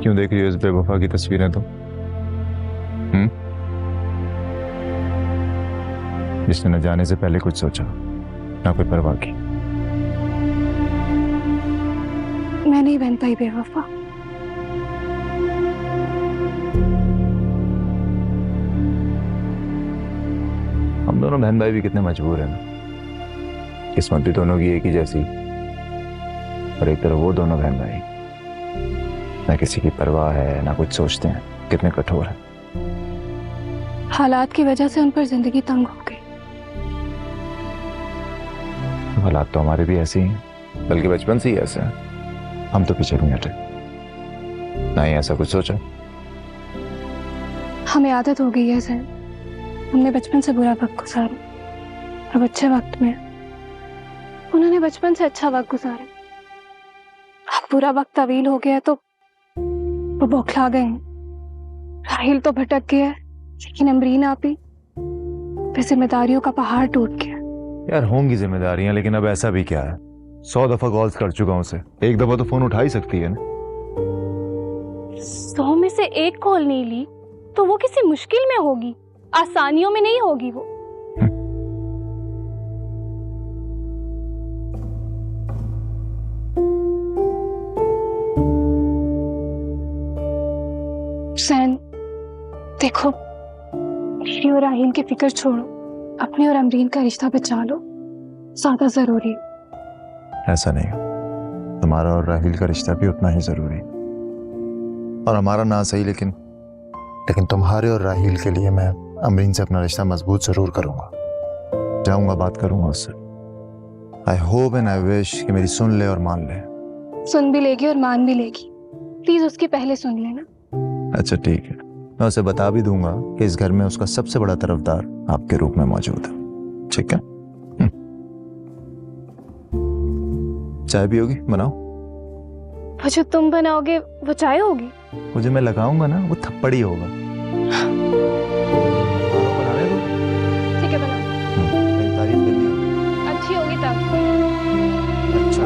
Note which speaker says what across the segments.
Speaker 1: क्यों देख रही हो इस बेवफा की तस्वीरें तुम? जिसने न जाने से पहले कुछ सोचा, ना कोई परवाह की।
Speaker 2: मैं नहीं बन पाई बेवफा।
Speaker 1: हम दोनों बहन भाई भी कितने मजबूर हैं ना। किस्मत भी दोनों की एक ही जैसी, और एक तरफ वो दोनों बहन भाई, ना किसी की परवाह है ना कुछ सोचते हैं, कितने कठोर हैं।
Speaker 2: हालात की वजह से उन पर जिंदगी तंग हो गई।
Speaker 1: हालात तो हमारे भी ऐसे ही हैं, बल्कि बचपन से ही ऐसे हैं। हम तो पीछे नहीं हटे, ना ही ऐसा कुछ सोचा।
Speaker 2: हमें आदत हो गई है सर। हमने बचपन से बुरा वक्त गुजारा, अब अच्छे वक्त में उन्होंने बचपन से अच्छा वक्त गुजारा। अब बुरा वक्त तवील हो गया तो वो बौखला गए हैं। राहिल तो भटक गया है, लेकिन अमरीन आपी पे जिम्मेदारियों का पहाड़ टूट गया।
Speaker 1: यार होंगी जिम्मेदारियां, लेकिन अब ऐसा भी क्या है, 100 दफा कॉल्स कर चुका हूं उसे, एक दफा तो फोन उठा ही सकती है ना।
Speaker 2: 100 में से एक कॉल नहीं ली तो वो किसी मुश्किल में होगी, आसानियों में नहीं होगी वो। सैन देखो, मेरी और राहिल की फिक्र छोड़ो, अपने और अमरीन का रिश्ता बचा लो, ज्यादा जरूरी है।
Speaker 1: ऐसा नहीं, तुम्हारा और राहिल का रिश्ता भी उतना ही जरूरी, और हमारा ना सही लेकिन तुम्हारे और राहिल के लिए मैं अमरीन से अपना रिश्ता मजबूत जरूर करूंगा। जाऊंगा, बात करूंगा उससे। I hope and I wish कि मेरी सुन ले और मान ले।
Speaker 2: सुन भी लेगी और मान भी लेगी, प्लीज उसकी पहले सुन लेना।
Speaker 1: अच्छा ठीक है, मैं उसे बता भी दूंगा कि इस घर में उसका सबसे बड़ा तरफदार आपके रूप में मौजूद है। ठीक है? चाय भी होगी, बनाओ।
Speaker 2: वो जो तुम बनाओगे वो चाय होगी?
Speaker 1: वो जो मैं लगाऊंगा ना वो थप्पड़ ही होगा।
Speaker 2: ठीक है बनाओ।
Speaker 1: मेरी तारीफ करनी है।
Speaker 2: अच्छी होगी तब।
Speaker 1: अच्छा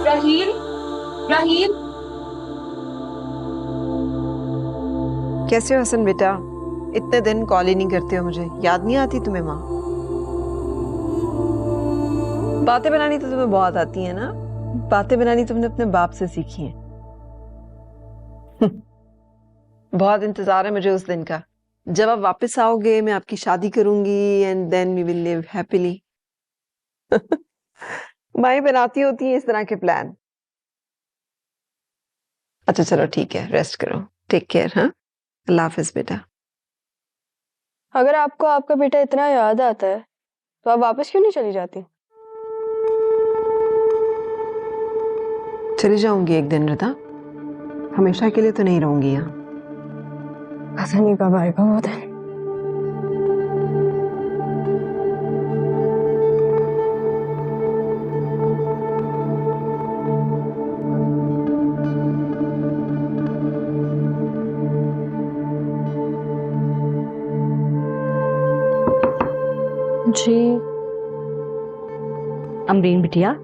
Speaker 3: राहील, राहील,
Speaker 4: कैसे हो हसन बेटा? इतने दिन कॉल ही नहीं करते हो मुझे, याद नहीं आती तुम्हें माँ? बातें बनानी तो तुम्हें बहुत आती है ना, बातें बनानी तुमने अपने बाप से सीखी है। बहुत इंतजार है मुझे उस दिन का, जब आप वापस आओगे, मैं आपकी शादी करूंगी and then we will live happily. माएं बनाती होती हैं इस तरह के प्लान। अच्छा चलो ठीक है, रेस्ट करो, टेक केयर। हाँ, अल्लाह हाफिज बेटा।
Speaker 2: अगर आपको आपका बेटा इतना याद आता है तो आप वापस क्यों नहीं चली जाती?
Speaker 4: चली जाऊंगी एक दिन रता, हमेशा के लिए तो नहीं रहूंगी यहाँ।
Speaker 2: पता नहीं कब आएगा वो दिन।
Speaker 5: जी अमरीन बिटिया,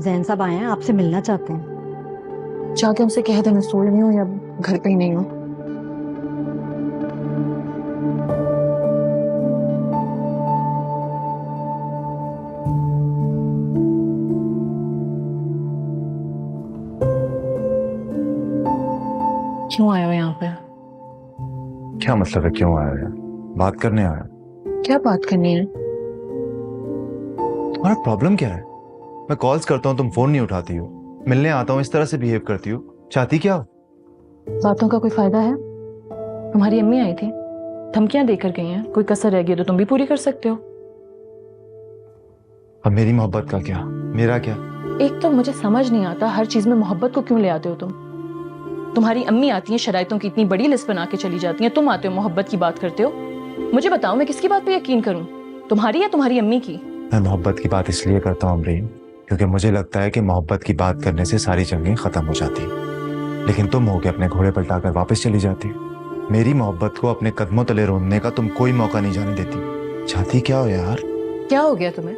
Speaker 5: जैन साहब आए हैं, आपसे मिलना चाहते हैं।
Speaker 6: जाके उनसे कह देना स्कूल में हूँ या घर पे ही नहीं हूँ।
Speaker 5: क्यों आए हो यहाँ पे?
Speaker 1: क्या मतलब है क्यों आया यार? बात करने आया।
Speaker 6: क्या बात करनी है?
Speaker 1: तुम्हारा प्रॉब्लम क्या है? मैं कॉल्स करता हूँ, तुम फोन नहीं उठाती हो। मिलने आता हूँ इस तरह से बिहेव करती हो? चाहती क्या हो?
Speaker 6: बातों का कोई फायदा है? तुम्हारी अम्मी आई थी, धमकियां देकर गई हैं, कोई कसर रह गई तो तुम भी पूरी कर सकते हो।
Speaker 1: अब मेरी मोहब्बत का क्या, मेरा क्या?
Speaker 6: एक तो मुझे समझ नहीं आता हर चीज में मोहब्बत को क्यों ले आते हो तुम। तुम्हारी अम्मी आती हैं, शराइतों की इतनी बड़ी लिस्ट बना के चली जाती हैं, तुम आते हो मोहब्बत की बात करते हो। मुझे बताओ मैं किसकी बात पे यकीन करूं, तुम्हारी या तुम्हारी अम्मी की?
Speaker 1: मैं मोहब्बत की बात इसलिए करता हूँ अमरीन, क्योंकि मुझे लगता है कि मोहब्बत की बात करने से सारी जंगें खत्म हो जाती हैं। लेकिन तुम हो के अपने घोड़े पलटाकर वापस चली जाती हो। मेरी मोहब्बत को अपने कदमों तले रोंदने का तुम कोई मौका नहीं जाने देती। चाहती क्या हो यार?
Speaker 6: क्या हो गया तुम्हें?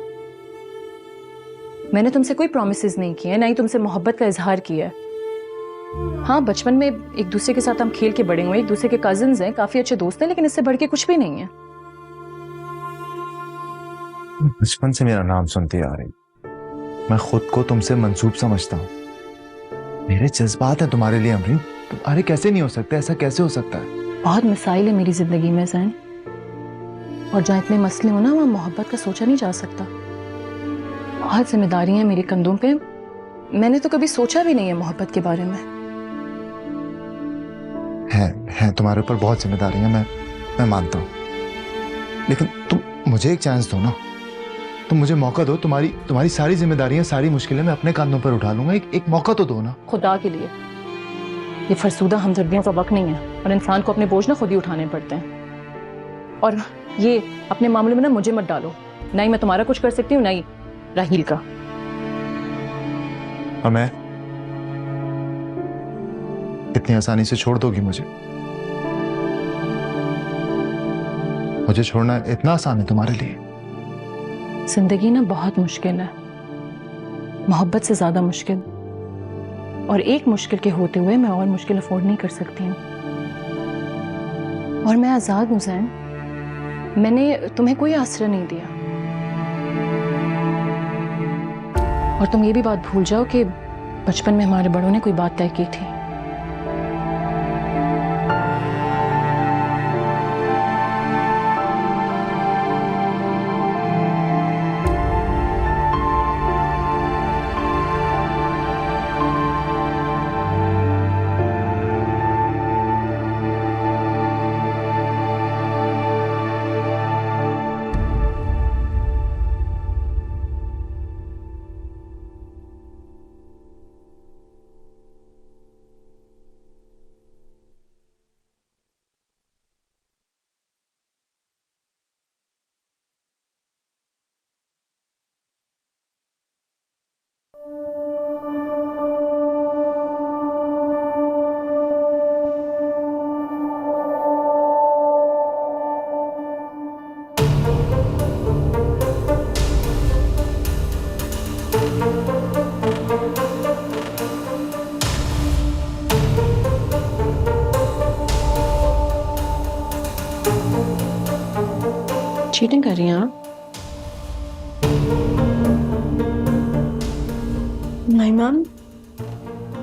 Speaker 6: मैंने तुमसे कोई प्रॉमिसेस नहीं किए, ना ही तुमसे मोहब्बत का इजहार किया है। हाँ, बचपन में एक दूसरे के साथ हम खेल के बड़े हुए, एक दूसरे के कजिन्स हैं, काफी अच्छे दोस्त हैं, लेकिन इससे बढ़ के कुछ भी नहीं है।
Speaker 1: बचपन से मेरा नाम सुनती आ रही, मैं खुद को तुमसे मंसूब समझता हूँ। मेरे जज्बात हैं तुम्हारे लिए अमरीन। अरे कैसे नहीं हो सकता, ऐसा कैसे हो सकता है?
Speaker 6: बहुत मसाइल है मेरी जिंदगी में जैन, और जहाँ इतने मसले हो ना वहाँ मोहब्बत का सोचा नहीं जा सकता। बहुत जिम्मेदारियां हैं मेरे कंधों पे, मैंने तो कभी सोचा भी नहीं है मोहब्बत के बारे में।
Speaker 1: है तुम्हारे ऊपर बहुत जिम्मेदारियां, मैं मानता हूँ, लेकिन तुम मुझे एक चांस दो ना, तुम मुझे मौका दो। तुम्हारी सारी जिम्मेदारियां, सारी मुश्किलें मैं अपने कांधों पर उठा लूंगा। एक मौका तो दो ना।
Speaker 6: खुदा के लिए, ये फरसूदा हमदर्दियों का वक्त नहीं है, और इंसान को अपने बोझ ना खुद ही उठाने पड़ते हैं। और ये अपने मामले में ना मुझे मत डालो, ना ही मैं तुम्हारा कुछ कर सकती हूँ, ना ही राहील का।
Speaker 1: और मैं इतनी आसानी से छोड़ दोगी मुझे? मुझे छोड़ना इतना आसान है तुम्हारे लिए?
Speaker 6: जिंदगी ना बहुत मुश्किल है, मोहब्बत से ज्यादा मुश्किल, और एक मुश्किल के होते हुए मैं और मुश्किल अफोर्ड नहीं कर सकती हूँ। और मैं आजाद हूँ जैन, मैंने तुम्हें कोई आसरा नहीं दिया। और तुम ये भी बात भूल जाओ कि बचपन में हमारे बड़ों ने कोई बात तय की थी। चीटिंग कर रही हैं आप?
Speaker 2: नहीं मैम,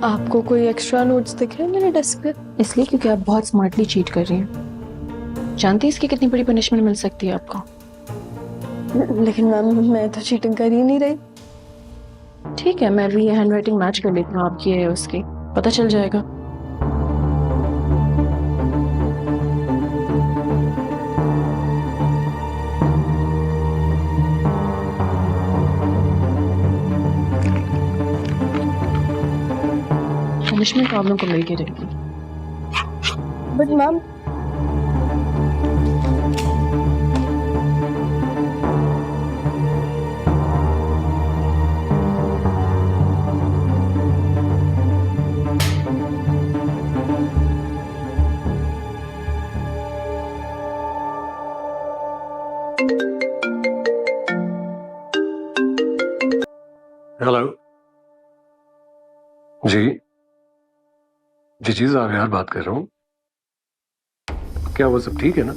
Speaker 2: आपको कोई एक्स्ट्रा नोट्स दिख रहे हैं मेरे डेस्क पे?
Speaker 6: इसलिए क्योंकि आप बहुत स्मार्टली चीट कर रही हैं। जानती हैं इसकी कितनी बड़ी पनिशमेंट मिल सकती है आपको?
Speaker 2: लेकिन मैम मैं तो चीटिंग कर ही नहीं रही।
Speaker 6: ठीक है, मैं भी ये हैंडराइटिंग मैच कर लेती हूँ आपकी है उसकी, पता चल जाएगा। पनिशमेंट प्रॉब्लम को मिलके रहेगी।
Speaker 2: बट मैम
Speaker 7: हेलो जी जी यार बात कर रहा हूँ। क्या वो सब ठीक है ना?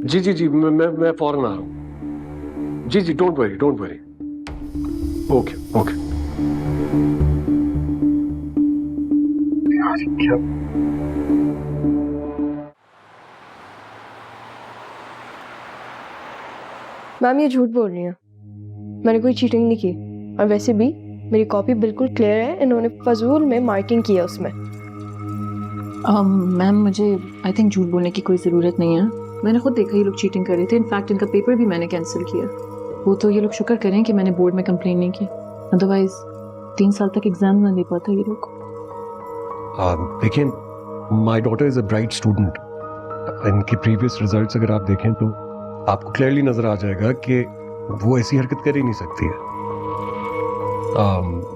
Speaker 7: जी मैं फौरन आ रहा हूँ। जी डोंट वरी। ओके क्या
Speaker 2: मैम ये झूठ बोल रही हैं, मैंने कोई चीटिंग नहीं की।
Speaker 8: और वैसे भी मेरी कॉपी बिल्कुल क्लियर है, इन्होंने फजूल में मार्किंग की है उसमें।
Speaker 6: मैम मुझे आई थिंक झूठ बोलने की कोई ज़रूरत नहीं है। मैंने खुद देखा ये लोग चीटिंग कर रहे थे। इनफैक्ट इनका पेपर भी मैंने कैंसिल किया। वो तो ये लोग शुक्र करें कि मैंने बोर्ड में कंप्लेन नहीं की, अदरवाइज 3 साल तक एग्जाम ना दे पाता ये लोग।
Speaker 7: देखिए, my daughter is a bright student. इनके प्रीवियस रिजल्ट्स अगर आप देखें तो आपको क्लियरली नजर आ जाएगा कि वो ऐसी हरकत कर ही नहीं सकती है।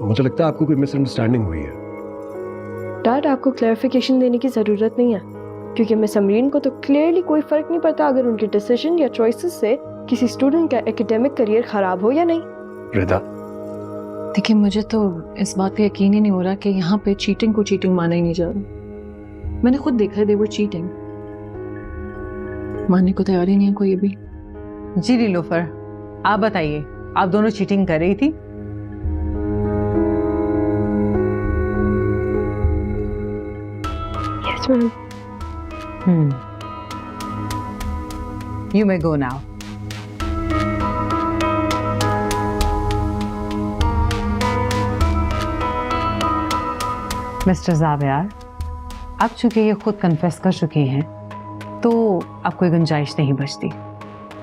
Speaker 7: मुझे लगता है आपको कोई मिसअंडरस्टैंडिंग हुई है।
Speaker 8: डैड, आपको क्लैरिफिकेशन देने की ज़रूरत नहीं है, क्योंकि मिस अमरीन को तो क्लियरली कोई फ़र्क नहीं पड़ता अगर उनके डिसीजन या चॉइसेस से किसी स्टूडेंट का एकेडमिक करियर ख़राब हो या नहीं।
Speaker 7: रिदा,
Speaker 6: देखिए मुझे तो इस बात पे यकीन ही नहीं हो रहा कि यहाँ पे चीटिंग को चीटिंग माना ही नहीं जा रहा। मैंने खुद देखा है, दे वर चीटिंग। मानने को तैयार ही नहीं है कोई अभी।
Speaker 9: जी नीलोफर, आप बताइए, आप दोनों चीटिंग कर रही थी?
Speaker 8: Yes ma'am.
Speaker 9: You may go now. Mister Zaviyar, अब चूंकि ये खुद कन्फेस कर चुकी हैं, तो अब कोई गुंजाइश नहीं बचती।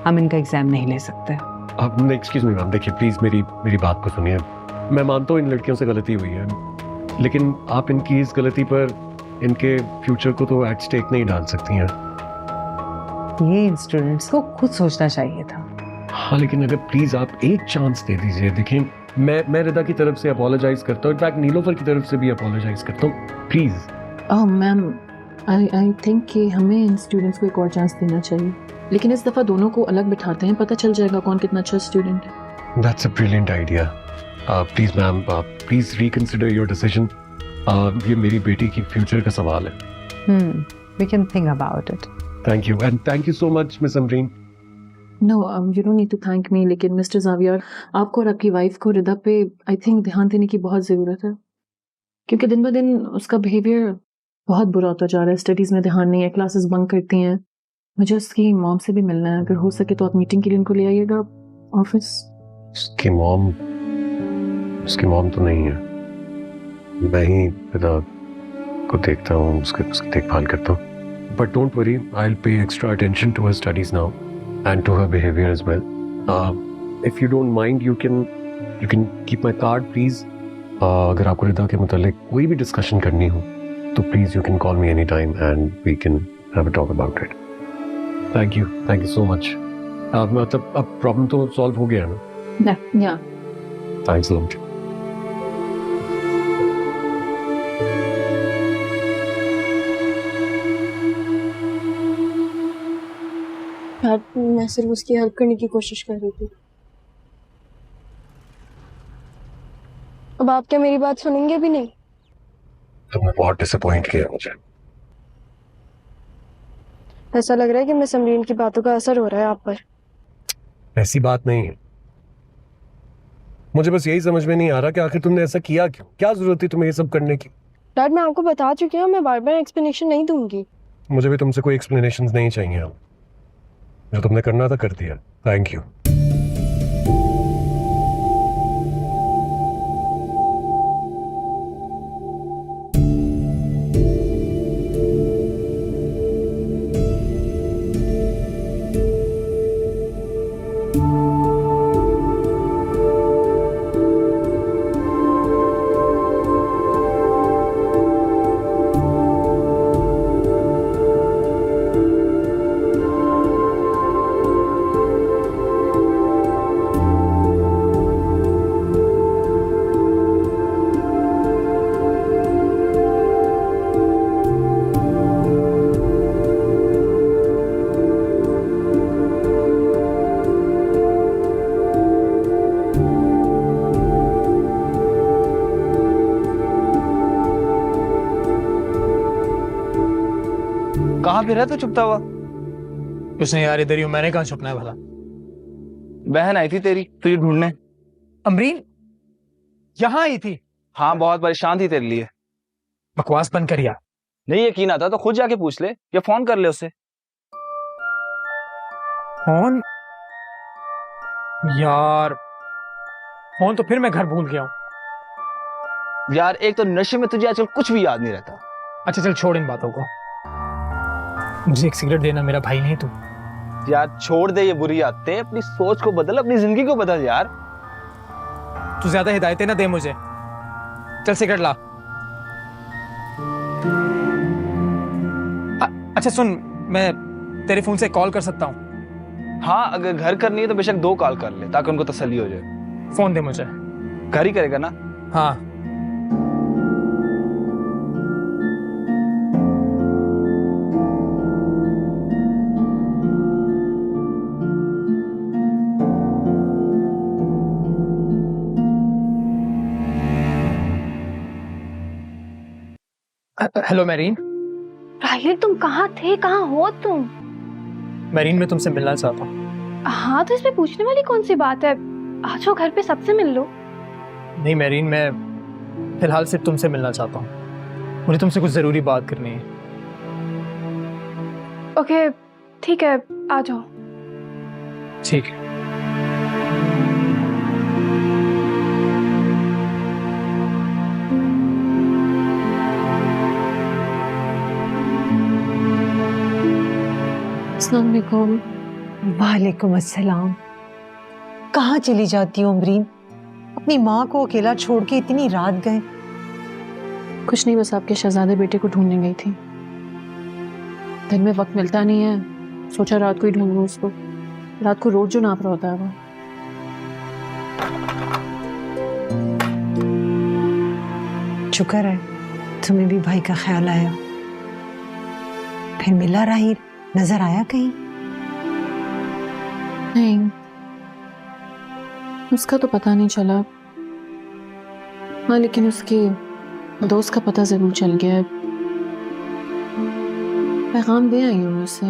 Speaker 9: हम इनका एग्जाम नहीं ले सकते।
Speaker 7: आप एक्सक्यूज मी मैम, देखिए प्लीज मेरी बात को सुनिए। मैं मानता हूँ इन लड़कियों से गलती हुई है, लेकिन आप इनकी इस गलती पर इनके फ्यूचर को तो एट स्टेक नहीं डाल सकती हैं।
Speaker 9: ये इन स्टूडेंट्स को खुद सोचना चाहिए था।
Speaker 7: हाँ, लेकिन अगर प्लीज आप एक चांस दे दीजिए। देखिए, मैं रिदा की तरफ से अपोलोजाइज करता हूँ, इनफैक्ट नीलोफर की तरफ से भी अपोलोजाइज करता हूँ। Please.
Speaker 6: Oh ma'am, I think कि हमें इन स्टूडेंट्स को एक और चांस देना चाहिए, लेकिन इस दफ़ा दोनों को अलग बिठाते हैं, पता चल जाएगा कौन कितना अच्छा स्टूडेंट है।
Speaker 7: That's a brilliant idea. Please ma'am, please reconsider your decision. ये मेरी बेटी की फ्यूचर का सवाल है।
Speaker 9: We can think about it.
Speaker 7: Thank you, and thank you so much miss Amreen.
Speaker 6: No, you don't need to thank me, लेकिन mister Xavier, आपको और आपकी वाइफ को रिदा पे आई थिंक ध्यान देने की बहुत ज़रूरत है, क्योंकि दिन ब दिन उसका बिहेवियर बहुत बुरा होता जा रहा है। स्टडीज़ में ध्यान नहीं है, क्लासेस बंक करती हैं। मुझे उसकी मॉम से भी मिलना है, अगर हो सके तो आप मीटिंग के लिए उनको ले आइएगा ऑफिस।
Speaker 7: उसकी मॉम तो नहीं है। मैं ही रिदा को देखता हूँ, उसकी देखभाल करता हूँ। But don't worry, I'll pay extra attention to her studies now and to her behavior as well. If you don't mind, you can keep my card, please. अगर आपको रिदा के मुतालिक कोई भी डिस्कशन करनी हो, तो please you can call me anytime and we can have a talk about it. Thank you so much. मतलब अब प्रॉब्लम तो सॉल्व हो गया ना?
Speaker 6: या
Speaker 7: Thanks a lot.
Speaker 8: यार, मैं सिर्फ उसकी हेल्प करने की कोशिश कर रही थी। अब आप क्या मेरी बात सुनेंगे भी नहीं?
Speaker 7: तुमने बहुत डिसअपॉइंट किया मुझे।
Speaker 8: ऐसा लग रहा है कि मिस अमरीन की बातों का असर हो रहा है आप पर।
Speaker 7: ऐसी बात नहीं है। मुझे बस यही समझ में नहीं आ रहा कि आखिर तुमने ऐसा किया क्यों? क्या जरूरत थी तुम्हें ये सब करने की?
Speaker 8: डैड, मैं आपको बता चुकी हूँ, मैं बार बार एक्सप्लेनेशन नहीं दूंगी।
Speaker 7: मुझे भी तुमसे कोई एक्सप्लेनेशंस नहीं चाहिए। जो तुमने करना था कर दिया। Thank you.
Speaker 10: कहाँ फिर है तू छुपता हुआ?
Speaker 11: उसने यार इधर ही हूं, मैंने कहाँ छुपना है भला?
Speaker 10: बहन आई थी तेरी तुझे ढूंढने।
Speaker 11: अमरीन यहाँ आई थी?
Speaker 10: हाँ, बहुत परेशान थी तेरे लिए।
Speaker 11: बकवास बंद कर यार।
Speaker 10: नहीं यकीन आता तो खुद जाके पूछ ले या फोन कर ले उससे।
Speaker 11: फोन? यार फोन तो फिर मैं घर भूल गया हूँ।
Speaker 10: यार एक तो नशे में तुझे आजकल कुछ भी याद नहीं रहता।
Speaker 11: अच्छा चल छोड़ इन बातों को, मुझे एक सिगरेट देना, मेरा भाई नहीं तू।
Speaker 10: यार छोड़ दे ये बुरी आदतें, अपनी सोच को बदल, अपनी जिंदगी को बदल यार।
Speaker 11: तू ज्यादा हिदायतें ना दे मुझे, चल सिगरेट ला। अच्छा सुन, मैं तेरे फोन से कॉल कर सकता हूँ?
Speaker 10: हाँ अगर घर करनी है तो बेशक 2 कॉल कर ले ताकि उनको तसल्ली हो जाए।
Speaker 11: फोन दे मुझे।
Speaker 10: घर ही करेगा ना?
Speaker 11: हाँ। Hello marine.
Speaker 2: राहिल तुम कहाँ थे, कहाँ हो तुम?
Speaker 11: मैरीन मैं तुमसे मिलना चाहता हूँ।
Speaker 2: हाँ तो इसमें पूछने वाली कौन सी बात है, आ जाओ घर पे सबसे मिल लो।
Speaker 11: नहीं मैरीन, मैं फिलहाल सिर्फ तुमसे मिलना चाहता हूँ, मुझे तुमसे कुछ जरूरी बात करनी है।
Speaker 2: ओके ठीक है, आ जाओ।
Speaker 11: ठीक है।
Speaker 6: अस्सलाम वालेकुम।
Speaker 9: वालेकुम अस्सलाम। कहाँ चली जाती हो अमरीन? अपनी माँ को अकेला छोड़ के इतनी रात गए?
Speaker 6: कुछ नहीं, बस आपके शहजादे बेटे को ढूंढने गई थी। दिन में वक्त मिलता नहीं है, सोचा रात को ही ढूंढूं उसको। रात को रोज जो नाप रहा होता है वो।
Speaker 9: शुक्र है तुम्हें भी भाई का ख्याल आया। फिर मिला राहिल, नजर आया कहीं?
Speaker 6: नहीं, उसका तो पता नहीं चला। हाँ लेकिन उसके दोस्त का पता जरूर चल गया है। पैगाम दे आई हूँ उससे,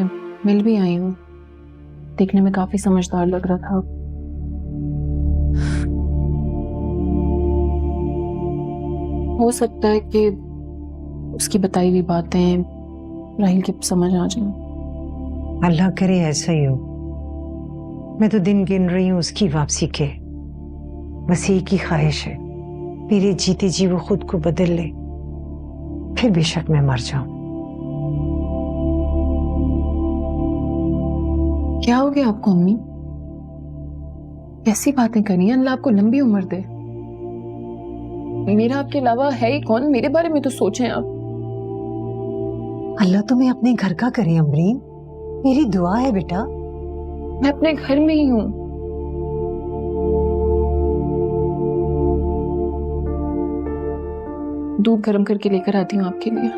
Speaker 6: मिल भी आई हूँ। देखने में काफी समझदार लग रहा था। हो सकता है कि उसकी बताई हुई बातें राहिल की समझ आ जाएं।
Speaker 9: अल्लाह करे ऐसा ही हो। मैं तो दिन गिन रही हूँ उसकी वापसी के। बस एक ही ख्वाहिश है, मेरे जीते जी वो खुद को बदल ले, फिर बेशक मैं मर जाऊं।
Speaker 6: क्या हो गया आपको अम्मी? कैसी बातें करी हैं? अल्लाह आपको लंबी उम्र दे। मेरा आपके अलावा है ही कौन? मेरे बारे में तो सोचें आप।
Speaker 9: अल्लाह तुम्हें अपने घर का करे अमरीन, मेरी दुआ है बेटा।
Speaker 6: मैं अपने घर में ही हूं। दूध गर्म करके लेकर आती हूँ आपके लिए।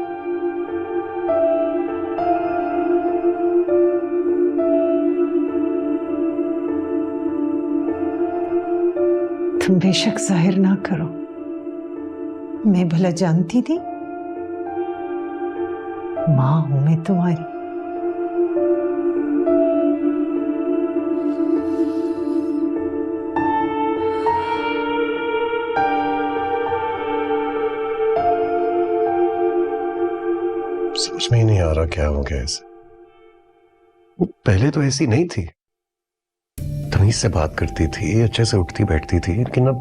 Speaker 9: तुम बेशक जाहिर ना करो, मैं भला जानती थी, मां हूं मैं तुम्हारी।
Speaker 7: समझ में ही नहीं आ रहा क्या हो गया इसे। वो पहले तो ऐसी नहीं थी, तमीज से बात करती थी, अच्छे से उठती बैठती थी, लेकिन अब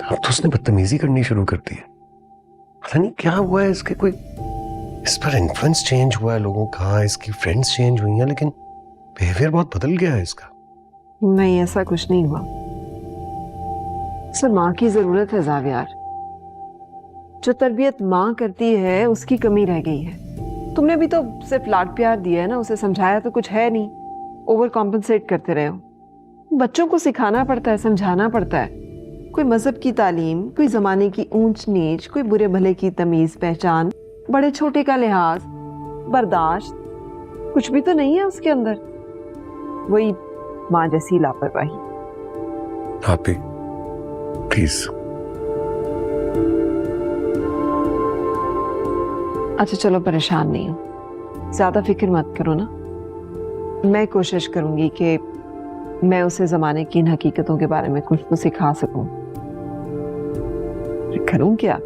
Speaker 7: तो उसने बदतमीजी करनी शुरू कर दी है। पता नहीं क्या हुआ है इसके, कोई इस पर इन्फ्लुएंस चेंज हुआ है लोगों का, इसकी फ्रेंड्स चेंज हुई हैं, लेकिन बिहेवियर बहुत बदल गया है इसका।
Speaker 4: नहीं ऐसा कुछ नहीं हुआ सर, माँ की जरूरत है जावियार। जो तरबियत माँ करती है उसकी कमी रह गई है। तुमने भी तो सिर्फ लाड प्यार दिया है ना, उसे समझाया तो कुछ है नहीं, ओवर कॉम्पनसेट करते रहे हो। बच्चों को सिखाना पड़ता है, समझाना पड़ता है। कोई मजहब की तालीम, कोई जमाने की ऊंच नीच, कोई बुरे भले की तमीज पहचान, बड़े छोटे का लिहाज, बर्दाश्त, कुछ भी तो नहीं है उसके अंदर। वही माँ जैसी लापरवाही।
Speaker 7: आप भी प्लीज।
Speaker 4: अच्छा चलो, परेशान नहीं हूँ, ज्यादा फिक्र मत करो ना। मैं कोशिश करूंगी कि मैं उसे जमाने की इन हकीकतों के बारे में कुछ तो सिखा सकूं। करूं क्या,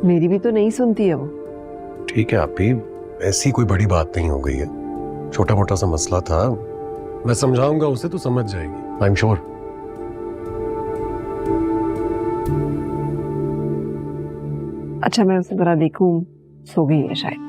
Speaker 4: मेरी भी तो नहीं सुनती है वो।
Speaker 7: ठीक है आप भी, ऐसी कोई बड़ी बात नहीं हो गई है, छोटा मोटा सा मसला था, मैं समझाऊंगा उसे तो समझ जाएगी, आई एम श्योर।
Speaker 4: अच्छा मैं उसे जरा देखूं, सो गई है शायद।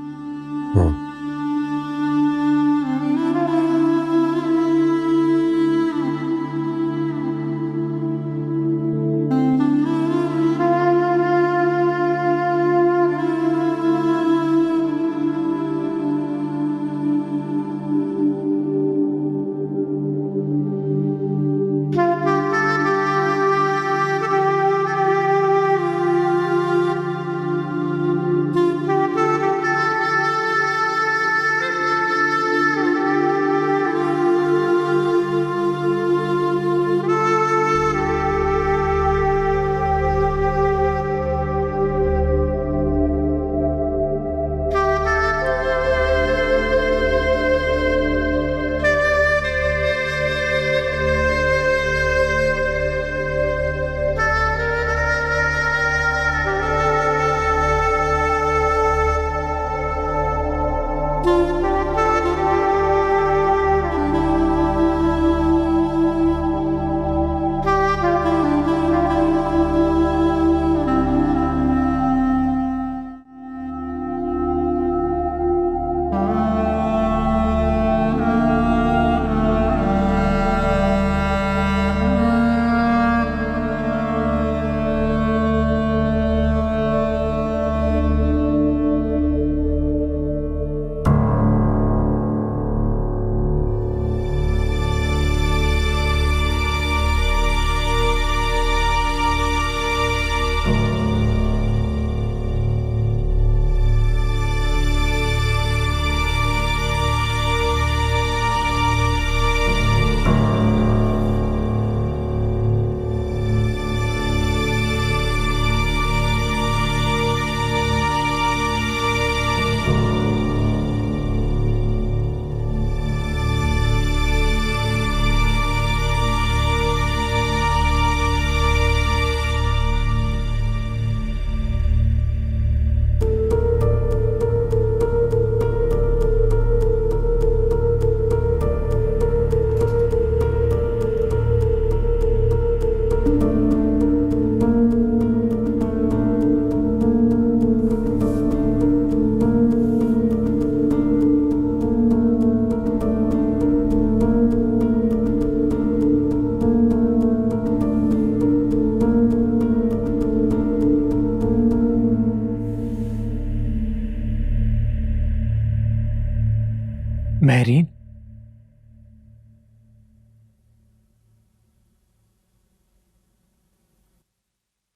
Speaker 11: महरीन,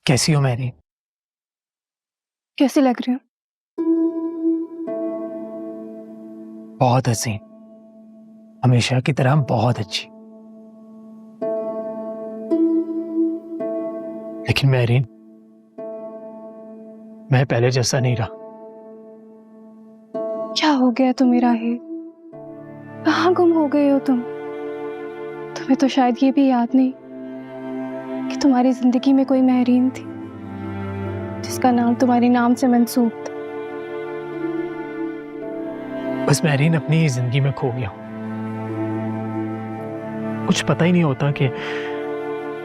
Speaker 11: कैसी हो महरीन?
Speaker 2: कैसी लग रही हो?
Speaker 11: बहुत हसीन, हमेशा की तरह बहुत अच्छी। लेकिन महरीन, मैं पहले जैसा नहीं रहा।
Speaker 2: क्या हो गया तुम्हें राहिल? कहाँ गुम हो गए हो तुम? तुम्हें तो शायद ये भी याद नहीं कि तुम्हारी जिंदगी में कोई महरीन थी जिसका नाम तुम्हारे नाम से मंसूब था।
Speaker 11: बस महरीन अपनी ही जिंदगी में खो गया। कुछ पता ही नहीं होता कि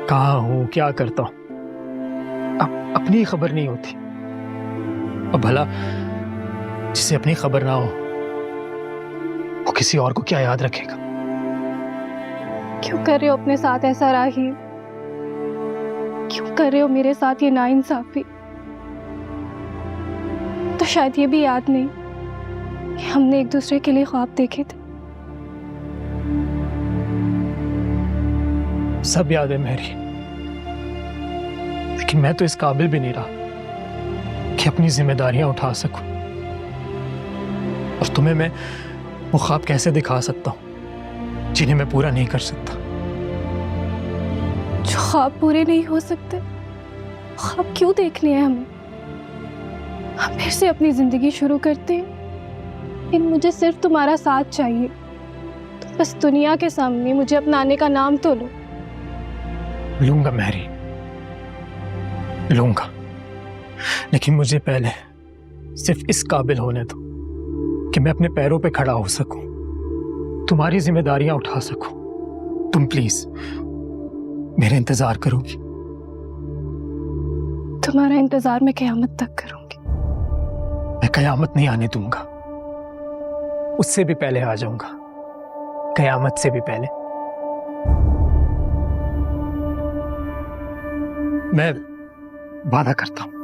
Speaker 11: कहाँ हूं, क्या करता हूं। अपनी ही खबर नहीं होती। और भला जिसे अपनी खबर ना हो वो किसी और को क्या याद रखेगा?
Speaker 2: क्यों कर रहे हो अपने साथ ऐसा राहिल? क्यों कर रहे हो मेरे साथ ये नाइंसाफी? तो शायद ये भी याद नहीं कि हमने एक दूसरे के लिए ख्वाब देखे थे।
Speaker 11: सब याद है मेरी, लेकिन मैं तो इस काबिल भी नहीं रहा कि अपनी जिम्मेदारियां उठा सकूं। और तुम्हें मैं वो ख्वाब कैसे दिखा सकता हूं जिन्हें मैं पूरा नहीं कर सकता?
Speaker 2: जो ख्वाब पूरे नहीं हो सकते, ख्वाब क्यों देखने हैं हमें? हम फिर से अपनी जिंदगी शुरू करते हैं। लेकिन मुझे सिर्फ तुम्हारा साथ चाहिए। तो बस दुनिया के सामने मुझे अपनाने का नाम तो लो।
Speaker 11: लूंगा मैरी, लूंगा, लेकिन मुझे पहले सिर्फ इस काबिल होने दो कि मैं अपने पैरों पे खड़ा हो सकूं, तुम्हारी जिम्मेदारियां उठा सकूं। तुम प्लीज मेरे इंतजार करोगी?
Speaker 2: तुम्हारा इंतजार मैं क़यामत तक करूंगी।
Speaker 11: कयामत नहीं आने दूंगा, उससे भी पहले आ जाऊंगा, कयामत से भी पहले। मैं वादा करता हूं।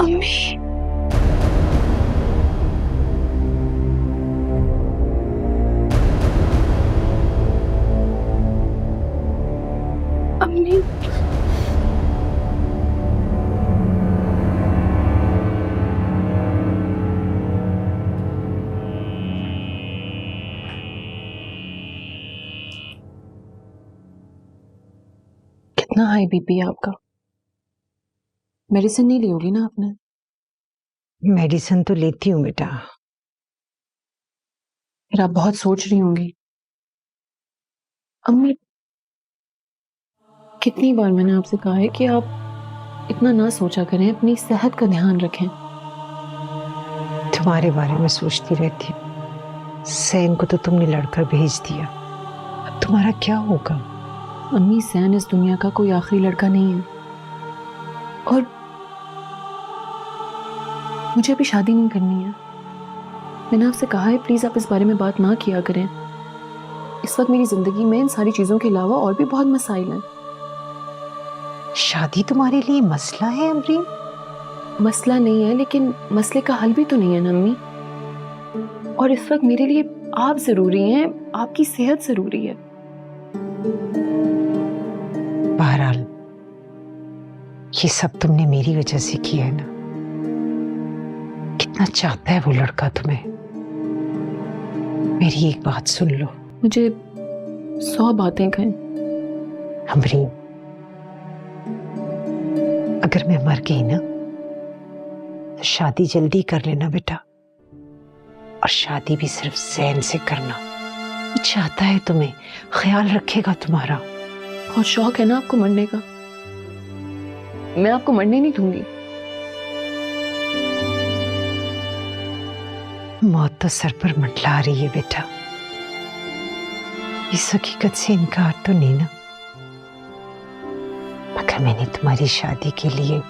Speaker 2: अम्मी, अम्मी,
Speaker 6: कितना हाई बीपी है आपका? मेडिसिन नहीं ली होगी ना आपने?
Speaker 9: मेडिसिन तो लेती हूँ बेटा।
Speaker 6: फिर आप बहुत सोच रही होंगी। अम्मी, कितनी बार मैंने आपसे कहा है कि आप इतना ना सोचा करें, अपनी सेहत का ध्यान रखें।
Speaker 9: तुम्हारे बारे में सोचती रहती हूँ। सैन को तो तुमने लड़कर भेज दिया, अब तुम्हारा क्या होगा?
Speaker 6: अम्मी, सैन इस दुनिया का कोई आखिरी लड़का नहीं है, और मुझे अभी शादी नहीं करनी है। मैंने आपसे कहा है प्लीज आप इस बारे में बात ना किया करें। इस वक्त मेरी जिंदगी में इन सारी चीजों के अलावा और भी बहुत मसाइल हैं।
Speaker 9: शादी तुम्हारे लिए मसला है अमरीन?
Speaker 6: मसला नहीं है, लेकिन मसले का हल भी तो नहीं है ना अम्मी। और इस वक्त मेरे लिए आप जरूरी हैं, आपकी सेहत जरूरी है।
Speaker 9: बहरहाल ये सब तुमने मेरी वजह से किया है ना। कितना चाहता है वो लड़का तुम्हें। मेरी एक बात सुन लो।
Speaker 6: मुझे 100 बातें कहें।
Speaker 9: अमरीन, अगर मैं मर गई ना तो शादी जल्दी कर लेना बेटा, और शादी भी सिर्फ सैन से करना। वो चाहता है तुम्हें, ख्याल रखेगा तुम्हारा।
Speaker 6: बहुत शौक है ना आपको मरने का, मैं आपको मरने नहीं दूंगी।
Speaker 9: मौत तो सर पर मंडला रही है बेटा, इस हकीकत से इनकार तो नहीं ना। मगर मैंने तुम्हारी शादी के लिए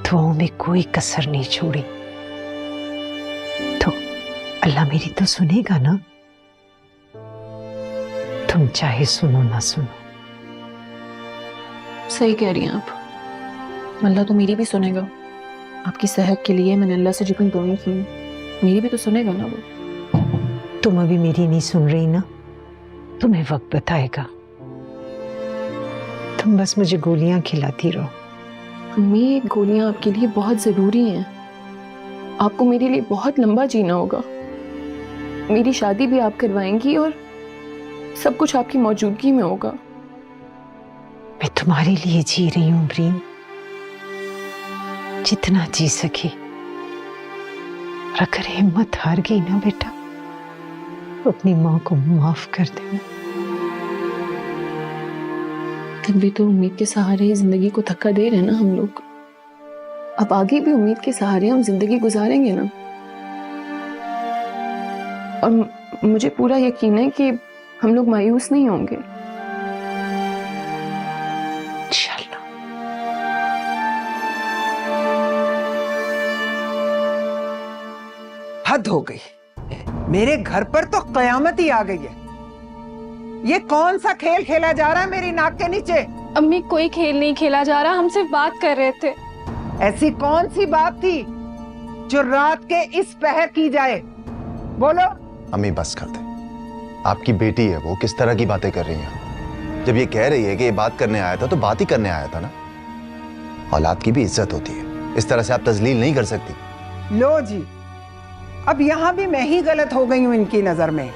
Speaker 9: दुआओं में कोई कसर नहीं छोड़ी, तो अल्लाह मेरी तो सुनेगा ना। तुम चाहे सुनो ना सुनो।
Speaker 6: सही कह रही हैं आप, अल्लाह तो मेरी भी सुनेगा। आपकी सेहत के लिए मैंने अल्लाह से जितनी दुआएं की, मेरी भी तो सुनेगा ना वो।
Speaker 9: तुम अभी मेरी नहीं सुन रही ना, तुम्हें वक्त बताएगा। तुम बस मुझे गोलियां खिलाती रहो।
Speaker 6: अम्मी, गोलियां आपके लिए बहुत जरूरी हैं। आपको मेरे लिए बहुत लंबा जीना होगा। मेरी शादी भी आप करवाएंगी और सब कुछ आपकी मौजूदगी में होगा।
Speaker 9: मैं तुम्हारे लिए जी रही हूँ अमरीन, जितना जी सके। अगर हिम्मत हार गई ना बेटा, तो अपनी माँ को माफ कर देना।
Speaker 6: तब भी तो उम्मीद के सहारे ही जिंदगी को धक्का दे रहे हैं ना हम लोग। अब आगे भी उम्मीद के सहारे हम जिंदगी गुजारेंगे ना। और मुझे पूरा यकीन है कि हम लोग मायूस नहीं होंगे।
Speaker 9: इंशाल्लाह।
Speaker 12: हद हो गई, मेरे घर पर तो कयामत ही आ गई है। ये कौन सा खेल खेला जा रहा है मेरी नाक के नीचे?
Speaker 2: अम्मी, कोई खेल नहीं खेला जा रहा, हम सिर्फ बात कर रहे थे।
Speaker 12: ऐसी कौन सी बात थी जो रात के इस पहर की जाए? बोलो।
Speaker 1: अम्मी बस कर दे, आपकी बेटी है वो, किस तरह की बातें कर रही हैं? जब ये कह रही है कि ये बात करने आया था तो बात ही करने आया था ना। औलाद की भी इज्जत होती है, इस तरह से आप तजलील नहीं कर सकती।
Speaker 12: लो जी, अब यहाँ भी मैं ही गलत हो गई हूँ इनकी नजर में।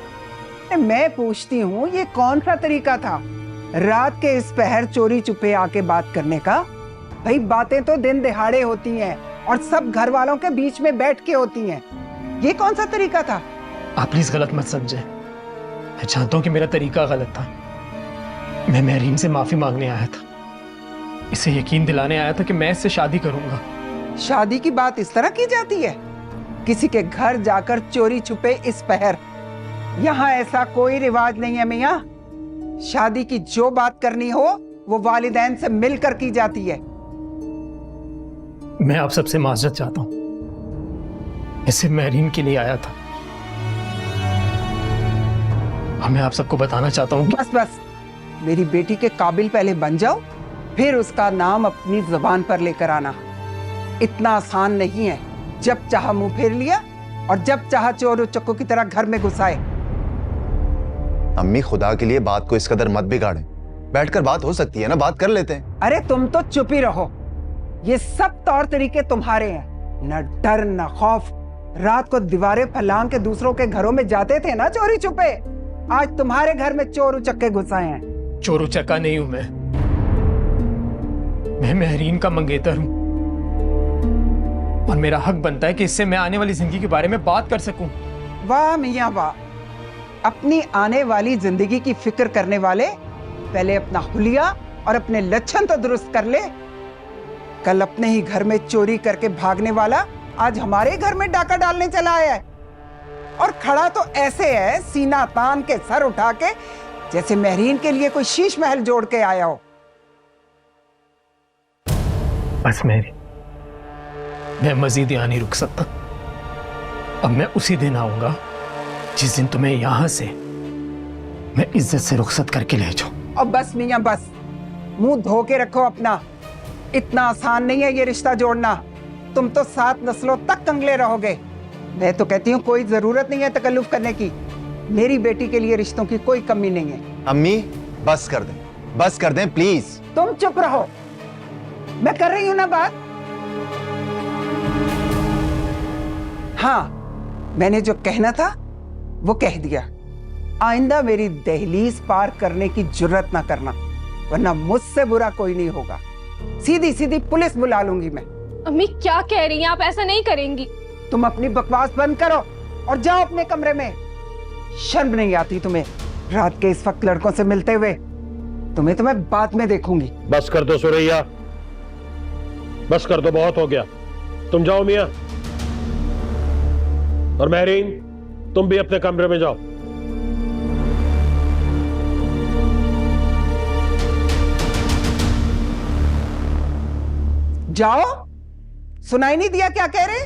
Speaker 12: मैं पूछती हूँ, ये कौन सा तरीका था रात के इस पहर चोरी चुपे आके बात करने का? भाई बातें तो दिन दिहाड़े होती हैं और सब घर वालों के बीच में बैठ के होती हैं। ये कौन सा तरीका था?
Speaker 11: आप प्लीज गलत मत समझे, मैं जानता हूँ कि मेरा तरीका गलत था। मैं महरीन से माफी मांगने आया था, इसे यकीन दिलाने आया था कि मैं इससे शादी करूंगा।
Speaker 12: शादी की बात इस तरह की जाती है? किसी के घर जाकर चोरी छुपे इस पहर। यहाँ ऐसा कोई रिवाज नहीं है मियाँ। शादी की जो बात करनी हो वो वालिदैन से मिलकर की जाती है।
Speaker 11: मैं आप सबसे माजरत चाहता हूँ, मैं सिर्फ महरीन के लिए आया था। और मैं आप सबको बताना चाहता हूँ
Speaker 12: बस बस, मेरी बेटी के काबिल पहले बन जाओ, फिर उसका नाम अपनी जुबान पर लेकर आना। इतना आसान नहीं है, जब चाहा मुंह फेर लिया और जब चाहा चोर उचक्कों की तरह घर में घुसाए।
Speaker 1: अम्मी खुदा के लिए बात को इस कदर मत बिगाड़ें, बैठकर बात हो सकती है ना, बात कर लेते हैं।
Speaker 12: अरे तुम तो चुप ही रहो, ये सब तौर तरीके तुम्हारे हैं, न डर न खौफ। रात को दीवारें फलांग के दूसरों के घरों में जाते थे ना चोरी छुपे, आज तुम्हारे घर में चोर उचक्के घुसाए हैं।
Speaker 11: चोर उचक्का नहीं हूं मैं महरीन का मंगेतर हूं और मेरा हक बनता है कि इससे मैं आने वाली जिंदगी के बारे में बात कर सकूं।
Speaker 12: वाह मियाँ वाह, अपनी आने वाली जिंदगी की फिक्र करने वाले पहले अपना हुलिया और अपने लक्षण तो दुरुस्त कर ले। कल अपने ही घर में चोरी करके भागने वाला आज हमारे घर में डाका डालने चला आया है, और खड़ा तो ऐसे है सीना तान के सर उठा के जैसे महरीन के लिए कोई शीश महल जोड़ के आया हो।
Speaker 11: बस मेरी, मैं मजीद यहाँ नहीं रुक सकता। अब मैं उसी दिन आऊंगा जिस दिन तुम्हें यहां से मैं इज्जत से रुखसत करके ले जाऊं।
Speaker 12: और बस मियाँ बस, मुंह धो के रखो अपना। इतना आसान नहीं है ये रिश्ता जोड़ना, तुम तो 7 नस्लों तक कंगले रहोगे। मैं तो कहती हूँ कोई जरूरत नहीं है तकल्लुफ करने की, मेरी बेटी के लिए रिश्तों की कोई कमी नहीं है।
Speaker 1: अम्मी बस कर दें प्लीज।
Speaker 12: तुम चुप रहो, मैं कर रही हूं ना बात। हाँ, मैंने जो कहना था वो कह दिया। आइंदा मेरी दहलीज पार करने की जुर्रत ना करना, वरना मुझसे बुरा कोई नहीं होगा। सीधी सीधी पुलिस बुला लूंगी मैं।
Speaker 2: अम्मी क्या कह रही हैं आप? ऐसा नहीं करेंगी।
Speaker 12: तुम अपनी बकवास बंद करो और जाओ अपने कमरे में। शर्म नहीं आती तुम्हें रात के इस वक्त लड़कों से मिलते हुए? तुम्हें तो मैं बाद में देखूंगी।
Speaker 7: बस कर दो सुरैया, बस कर दो, बहुत हो गया। तुम जाओ मियां, और महरीन तुम भी अपने कमरे में जाओ।
Speaker 12: जाओ, सुनाई नहीं दिया क्या कह रहे?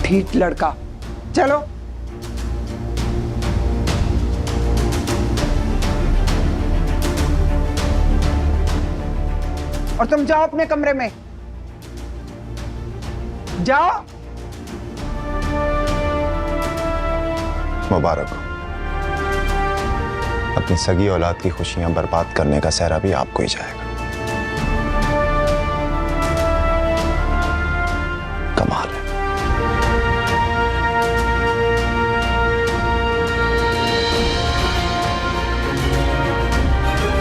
Speaker 12: ठीक लड़का, चलो। और तुम जाओ अपने कमरे में, जाओ।
Speaker 1: मुबारक हो, अपनी सगी औलाद की खुशियां बर्बाद करने का सहरा भी आपको ही जाएगा।